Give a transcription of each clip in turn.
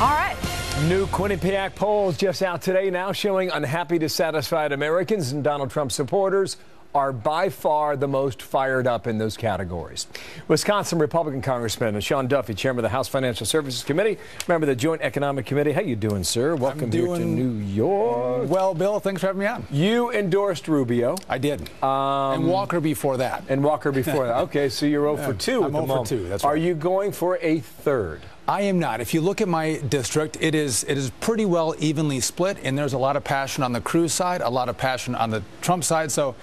All right. New Quinnipiac polls just out today now showing unhappy, dissatisfied Americans and Donald Trump supporters are by far the most fired up in those categories. Wisconsin Republican Congressman Sean Duffy, chairman of the House Financial Services Committee, member of the Joint Economic Committee. How you doing, sir? Welcome here to New York. Well, Bill, thanks for having me on. You endorsed Rubio. I did. And Walker before that. And Walker before that. Okay, so you're 0 for 2 at the moment. I'm 0 for 2, that's right. Are you going for a third? I am not. If you look at my district, it is pretty well evenly split, and there's a lot of passion on the Cruz side, a lot of passion on the Trump side. So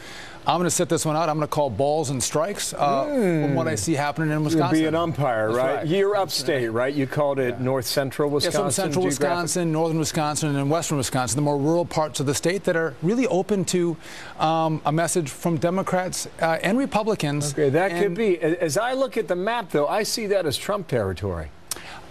I'm going to sit this one out. I'm going to call balls and strikes from what I see happening in Wisconsin. You'll be an umpire, right? You're upstate, right? You called it North Central Wisconsin. Yes, Central Wisconsin, Northern Wisconsin, and Western Wisconsin, the more rural parts of the state that are really open to a message from Democrats and Republicans. Okay, that could be. As I look at the map, though, I see that as Trump territory.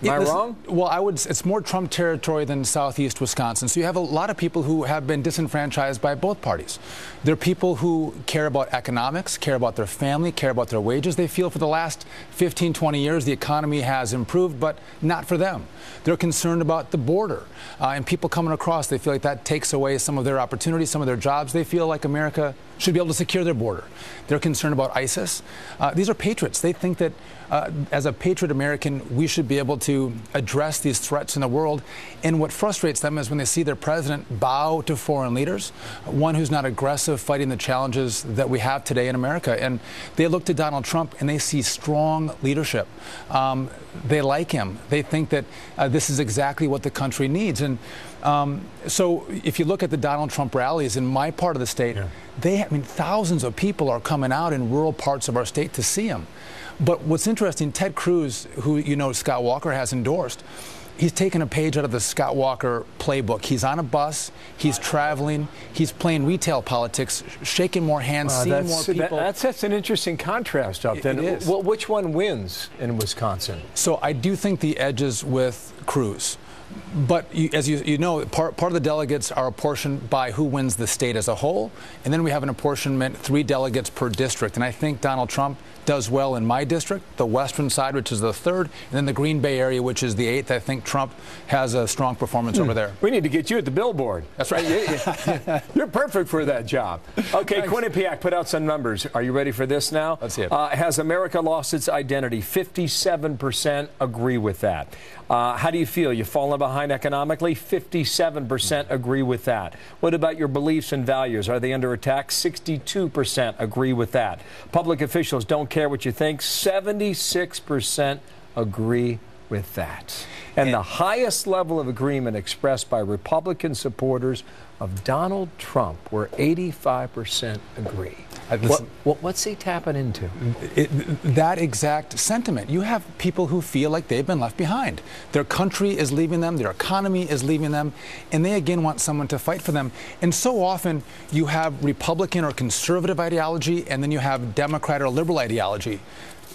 Am I wrong? Well, it's more Trump territory than southeast Wisconsin. So you have a lot of people who have been disenfranchised by both parties. They're people who care about economics, care about their family, care about their wages. They feel for the last 15, 20 years the economy has improved, but not for them. They're concerned about the border and people coming across. They feel like that takes away some of their opportunities, some of their jobs. They feel like America should be able to secure their border. They're concerned about ISIS. These are patriots. They think that as a patriot American, we should be able to address these threats in the world. And what frustrates them is when they see their president bow to foreign leaders, one who's not aggressive, fighting the challenges that we have today in America. And they look to Donald Trump and they see strong leadership. They like him. They think that this is exactly what the country needs. And so if you look at the Donald Trump rallies in my part of the state, thousands of people are coming out in rural parts of our state to see him. But what's interesting, Ted Cruz, who Scott Walker has endorsed, he's taken a page out of the Scott Walker playbook. He's on a bus, he's traveling, he's playing retail politics, shaking more hands, seeing more people. That's an interesting contrast up then. It is. Well, which one wins in Wisconsin? So I do think the edge is with Cruz. But as you know, part of the delegates are apportioned by who wins the state as a whole, and then we have an apportionment, 3 delegates per district. And I think Donald Trump does well in my district, the western side, which is the 3rd, and then the Green Bay area, which is the 8th. I think Trump has a strong performance over there. We need to get you at the billboard. That's right. You're perfect for that job. Okay, Quinnipiac put out some numbers. Are you ready for this now? Let's see it. Has America lost its identity? 57% agree with that. How do you feel? You've fallen behind economically? 57% agree with that. What about your beliefs and values? Are they under attack? 62% agree with that. Public officials don't care what you think. 76% agree with that. And the highest level of agreement expressed by Republican supporters of Donald Trump, where 85% agree. What's he tapping into? That exact sentiment. You have people who feel like they've been left behind. Their country is leaving them, their economy is leaving them, and they again want someone to fight for them. And so often you have Republican or conservative ideology, and then you have Democrat or liberal ideology.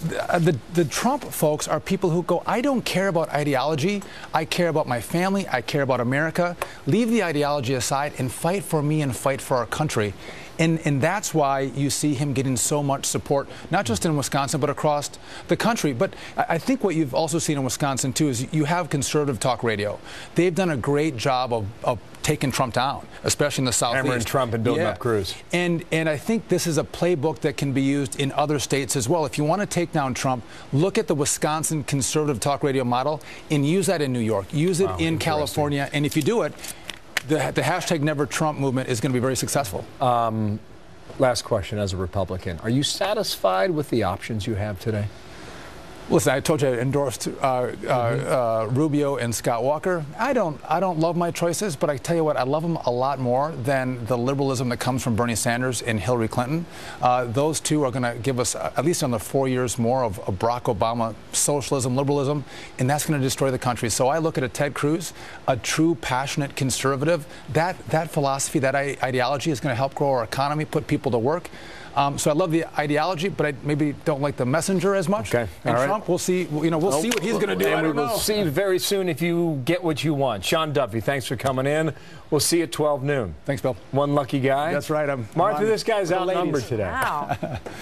The Trump folks are people who go, I don't care about ideology. I care about my family. I care about America. Leave the ideology aside and fight for me and fight for our country. And that's why you see him getting so much support, not just in Wisconsin, but across the country. But I think what you've also seen in Wisconsin, too, is you have conservative talk radio. They've done a great job of taking Trump down, especially in the Southeast. Hammering Trump and building up Cruz. And I think this is a playbook that can be used in other states as well. If you want to take down Trump, look at the Wisconsin conservative talk radio model and use that in New York. Use it in California. And if you do it, the hashtag Never Trump movement is going to be very successul. Last question as a Republican. Are you satisfied with the options you have today? Listen, I told you I endorsed Rubio and Scott Walker. I don't love my choices, but I tell you what, I love them a lot more than the liberalism that comes from Bernie Sanders and Hillary Clinton. Those two are going to give us, at least another 4 years more of Barack Obama socialism, liberalism, and that's going to destroy the country. So I look at a Ted Cruz, a true, passionate conservative. That philosophy, that ideology is going to help grow our economy, put people to work. So I love the ideology, but I maybe don't like the messenger as much. Okay. And Trump, we'll see. We'll see what he's going to do. And we will see very soon if you get what you want. Sean Duffy, thanks for coming in. We'll see you at 12 noon. Thanks, Bill. One lucky guy. That's right. Martha, this guy's outnumbered today. Wow.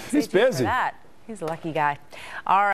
He's busy. He's a lucky guy. All right.